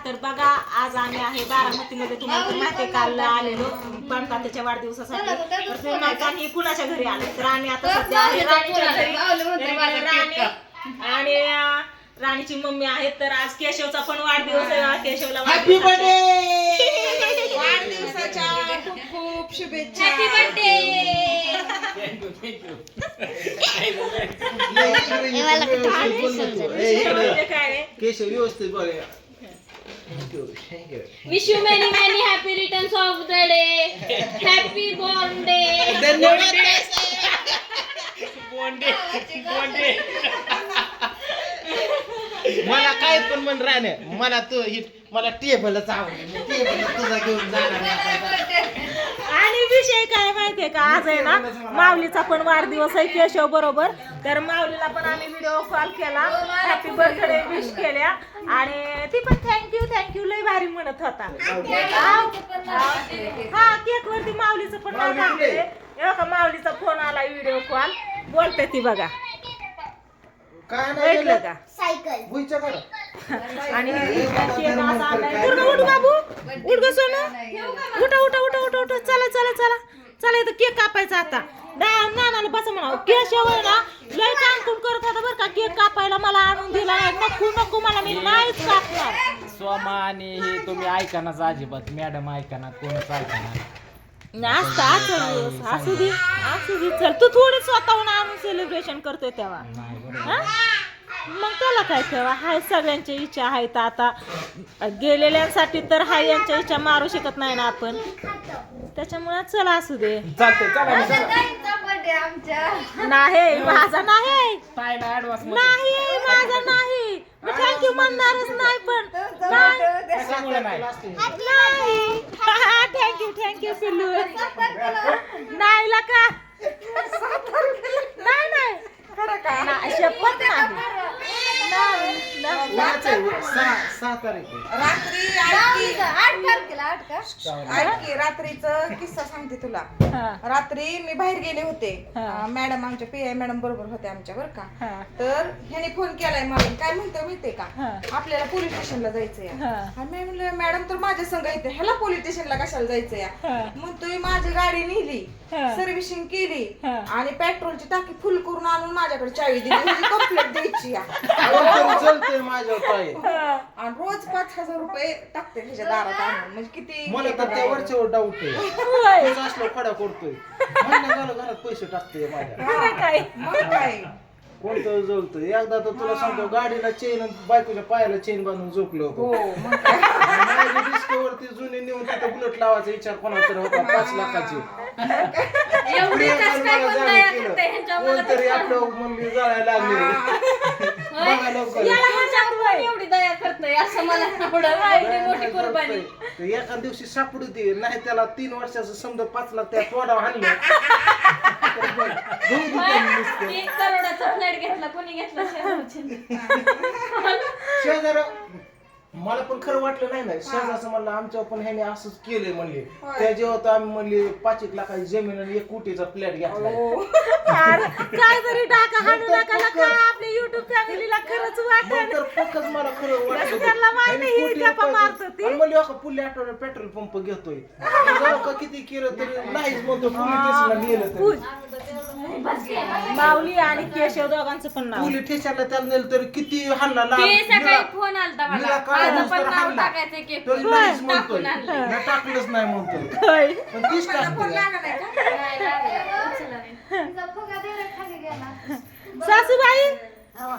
तर बघा आज आम्ही आहे बारामतीमध्ये, तुम्हाला तर माहिती आहे काल आलेलो बनता त्याच्या वाढदिवसासाठी. तर ते नाही आणि कुणाच्या घरी आले तर आम्ही आता सध्या आहे राणीच्या घरी. राणी आणि राणीची मम्मी आहेत. तर आज केशवचा पण वाढदिवस आहे. केशवला हॅपी बर्थडे, वाढदिवसाच्या खूप खूप शुभेच्छा. Happy birthday. केशव व्यवस्थित बोल. Wish you many many happy returns of the day. Happy born day. धन्यवाद. मला काय पण म्हण राहणे, मला तू मला टेबलच आवडलं, टेबल तुझा घेऊन जाणार. आणि विषय काय माहितीये का, आज आहे ना माऊलीचा पण वाढदिवस आहे केशव बरोबर. तर माऊलीला पण आम्ही व्हिडिओ कॉल केला, हॅपी बर्थडे विश केल्या आणि ती पण थँक्यू लय भारी म्हणत होता. हा केक वरती माऊलीचं पण नाव टाकते. का माऊलीचा फोन आला व्हिडिओ कॉल, बोलते ती बघा. काय नाही ऐकलं का सायकल भुईच्या करा. आणि केक असा आणलाय. दुर्गा उठ बाबू, उठ ग सोनू, उठा चला इथं केक कापायचा आता. नानाला बसा म्हणा. केशव आहे ना लय काम करत होता बरं का, केक कापायला मला आणून दिला नाही. नको मला, मी नाहीच कापणार. सोमा आणि हे तुम्ही ऐका ना अजिबात, मॅडम ऐका ना, कोणच ऐका ना. असू दे चल. तू थोडी स्वतःहून आणून सेलिब्रेशन करतोय तेव्हा हा? मग त्याला काय ठेवा. हाय सगळ्यांच्या इच्छा आहेत. आता गेलेल्यांसाठी तर हाय यांच्या इच्छा मारू शकत नाही ना आपण, त्याच्यामुळे चला असू दे. चालतंय, चला बर्थडे आमच्या. नाही माझा नाही, काय ना ऍडव्हान्स नाही माझा नाही. मी थँक्यू म्हणणारच नाही पण कशामुळे नाही. थँक्यू पिल्लू. नाही लका, नाही शपथ नाही. सहा तारीख रात्रीचं किस्सा सांगते तुला. रात्री मी बाहेर गेले होते, मॅडम आमच्या पीआय मॅडम बरोबर होते आमच्या बरं का. तर ह्याने फोन केलाय मला, काय म्हणतो माहितीये का, आपल्याला पोलीस स्टेशनला जायचंय. मी म्हणलं मॅडम तर माझ्या संघ येते, ह्याला पोलीस स्टेशनला कशाला जायचंय. म्हणतोय माझी गाडी नेली, सर्व्हिसिंग केली आणि पेट्रोलची टाकी फुल करून आणून माझ्याकडे चावी दिली. कंप्लेंट द्यायची चलतंय माझ्या पाय. आणि रोज 5,000 रुपये टाकते त्याच्या दारात आणून. म्हणजे किती मला तर त्या वरच्यावर डाऊट आहे. असलो खडा करतोय, महिना झालं घरात पैसे टाकतोय माझ्या. मग काय कोणतं जळतं. एकदा तर तुला सांगतो, गाडीला चेन बायकोच्या पायाला चेन बांधून झोपलो होतो. माझ्या डिस्कवरती जुनी नेऊन तिथं बुलेट लावायचा विचार कोणाचा होता 5 लाखाची. कोणतरी आपलं मम्मी जळायला लागली. बघा लवकर. एवढी दया करतोय असं मला आवडलं. मोठी कुर्बानी. एका दिवशी सापडू दे, नाही त्याला 3 वर्षाचं समजा 5 लाख त्या तोडावर हाणलं. 1 करोडाचा फ्लॅट घेतला, कोणी घेतला शेजार. मला पण खरं वाटलं नाही ना, शेजारचं म्हणलं आमच्या पण ह्याने असंच केलंय म्हणले. त्या जेव्हा आम्ही म्हणले 5 लाखाची जमीन आणि 1 कोटीचा फ्लॅट घेतला. काय तरी टाका हाणू नका नका. आपल्या युट्यूब फॅमिलीला खरंच वाटत तर पक्कच मला खरं वाटलं. त्यांना माहिती ही गप्पा मारत होती. म्हणले का पुढल्या आठवड्यात पेट्रोल पंप घेतोय. जाऊ का किती केलं तरी नाहीच म्हणतो. पोलीस स्टेशनला नेलं तरी माऊली आणि केशव दोघांचं पण नाव. पोलीस स्टेशनला त्याला नेलं तरी किती हल्ला सकाळी फोन आलता मला, माझं पण नाव टाकायचंय की नाहीच म्हणतोय. मी टाकलंच नाही म्हणतोय. होय. पण तीच टाकतोय. सासूबाई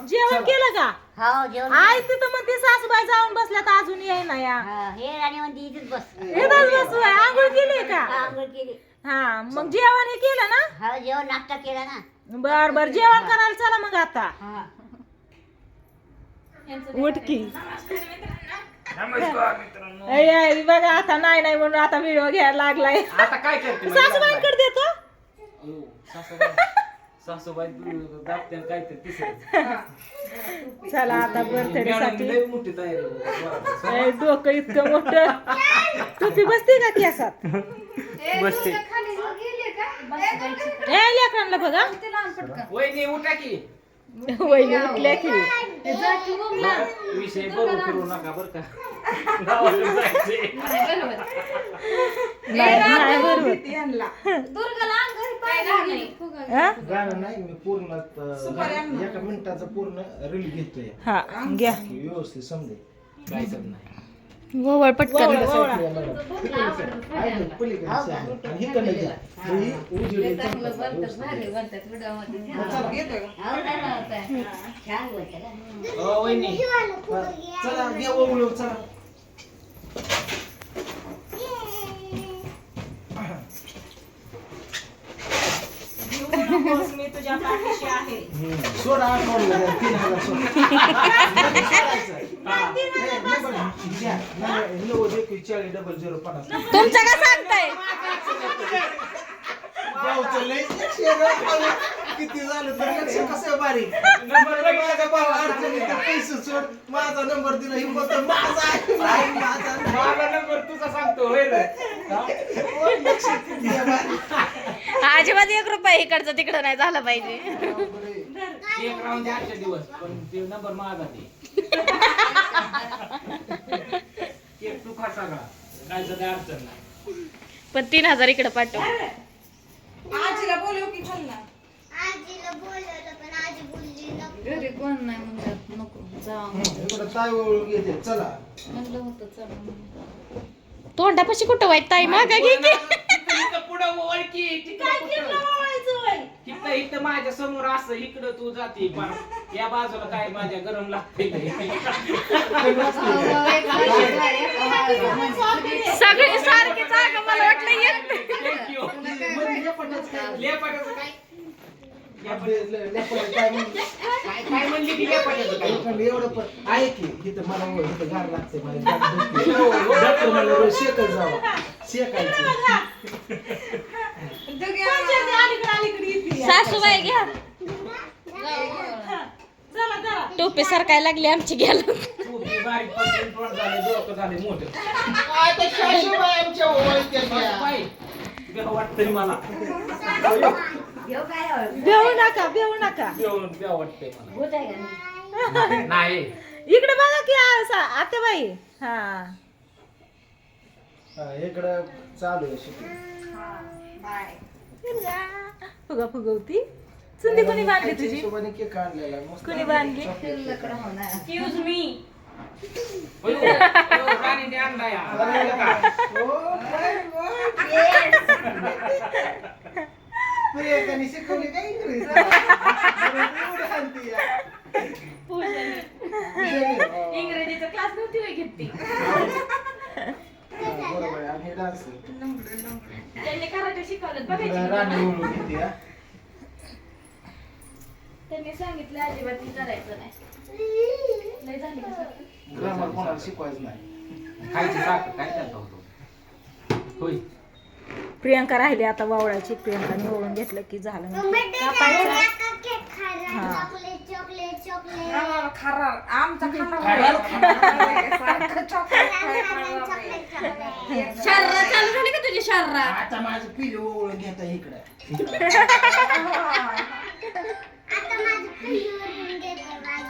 जेवण केलं का? हो जेवण. आई तिथं म्हणते सासूबाई जाऊन बसल्यात अजून येई ना या. हे राणी म्हणते इथेच बस. इथंच बसू आहे. आंघोळ केली का? आंघोळ केली. हा मग जेवण हे केलं ना? हो जेवण नाश्ता केला ना. बर जेवण करायला चला मग आता. हा. उठकी बघा आता नाही म्हणून आता व्हिडिओ घ्यायला लागलाय. आता काय करते सासूबाईंकडे देतो. सासूबाई दाबते काहीतरी तिसरं. चला आता बर्थडे साठी लय मोठी तयारी. ए, डोकं इतकं मोठं. टोपी बसते का केसात? बसते. ए लेकरांना बघा. वहिनी उठा की. वहिनी उठल्या की विषय बरोबर करू नका बरं का गावाला जायचंय. नाही बरोबर हा? गाणं नाही मी पूर्ण एका मिनिटाचं पूर्ण रील घेतोय हा घ्या की व्यवस्थित समजे जायचं नाही. वळ पटकन छान बोलते का? वहिनी चला घ्या ओवळू चला मी तुझ्या पाठीशी आहे सोडा आठवडला 3000 तुमचं का सांगताय किती झालं तर लक्ष कसं बारीक माझा भाऊ अडचणीत तर पैसे सोड माझा नंबर दिला ही बोलतो माझा आहे, माझा नाही. माझा नंबर तुझा सांगतो होय रे. हा? लक्ष किती आहे बारीक. अजिबात 1 रुपया इकडचं तिकडं नाही झालं पाहिजे एक राहून दे आजच्या दिवस पण ते नंबर माझा ते एक तू खा सगळा काय सध्या अडचण नाही. पण 3000 इकडे पाठव आजीला बोलव की चल ना. आजीला बोलवलं पण आजी बोलली नको. घरी कोण नाही म्हणतात नको जा इकडं ताई ओळख येते चला म्हणलं होतं चला तोंडापाशी कुठं वाईट ताई मागा घे की इथं पुढं ओळखी इथं इथं माझ्या समोर असं इकडं तू जाते पण या बाजूला काय माझ्या गरम लागते सगळी सारखी जागा मला वाटलं येत काय म्हणली की लेपाटाचं काय? एवढं पण आहे की इथं मला इथं गार लागते मला रोज शेकत जावं शेकायचं सासूबाई घ्या टोपी सरकायला लागली आमची घ्यायला तू बी बारीक पडून तोंड झालं, डोकं झालं मोठं. बाई, देव वाटतंय मला भेऊ नका भेऊ नका देव वाटतंय मला होत आहे का नाही? नाही इकडे बघा की आतेबाई हा इकडं चालू आहे शिकून फुगा फुगवती चुंदी कोणी बांधली तुझी हिशोबाने केक आणलेला आहे, मस्त कोणी बांधली एक्सक्यूज मी होय, होय, राणीने आणला या. आणलं का? प्रियंकाने शिकवली काय इंग्रजी? एवढं आणते या. इंग्रजीचा क्लास नव्हती होय घेतली बरोबर आहे, आणि हे डान्स त्यांनी कराटे शिकवलं बघायची राणी ओळख घेते या. त्यांनी सांगितलं अजिबात हे करायचं नाही लय झाली का सारखं? ग्रामर कोणाला शिकवायचं नाही खायची साखर काय करता होतो होय प्रियंका राहिली आता वावळाची प्रियंकाने ओळून घेतलं की झालं कापायचं हा खारा आमचा शर्रा चालू झाली का तुझी शर्रा आता माझं पिलं ओळख घेता इकडं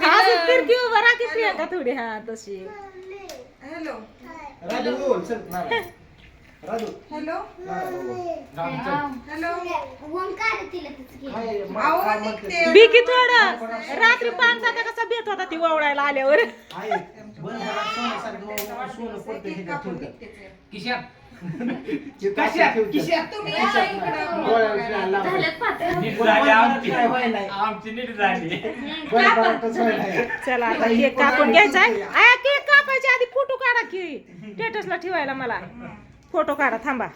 असं फिरकी उभं राहा की प्रियंका थोडी हा तशी हॅलो राजू बोल चल ना राजू हॅलो हॅलो काय म्हणते? बी की थोडं रात्री पाच जाता कसा बेत होता ती ववळायला आल्यावर आहे. बरं मला सोन्यासारखं सोनं पडतं हे का ठेवतात? किशात कशात ठेवतात? तुम्ही या इकडं. डोळ्याला लावतात. झाल्यात पातळ नीट पण झाली मला आमची काय व्हाय नाही. आमची नीट झाली बरं, बरं, तसं व्हाय नाही. चला आता केक कापून घ्यायचा केक कापायच्या आधी फोटो काढा की स्टेटसला ठेवायला मला फोटो काढा थांबा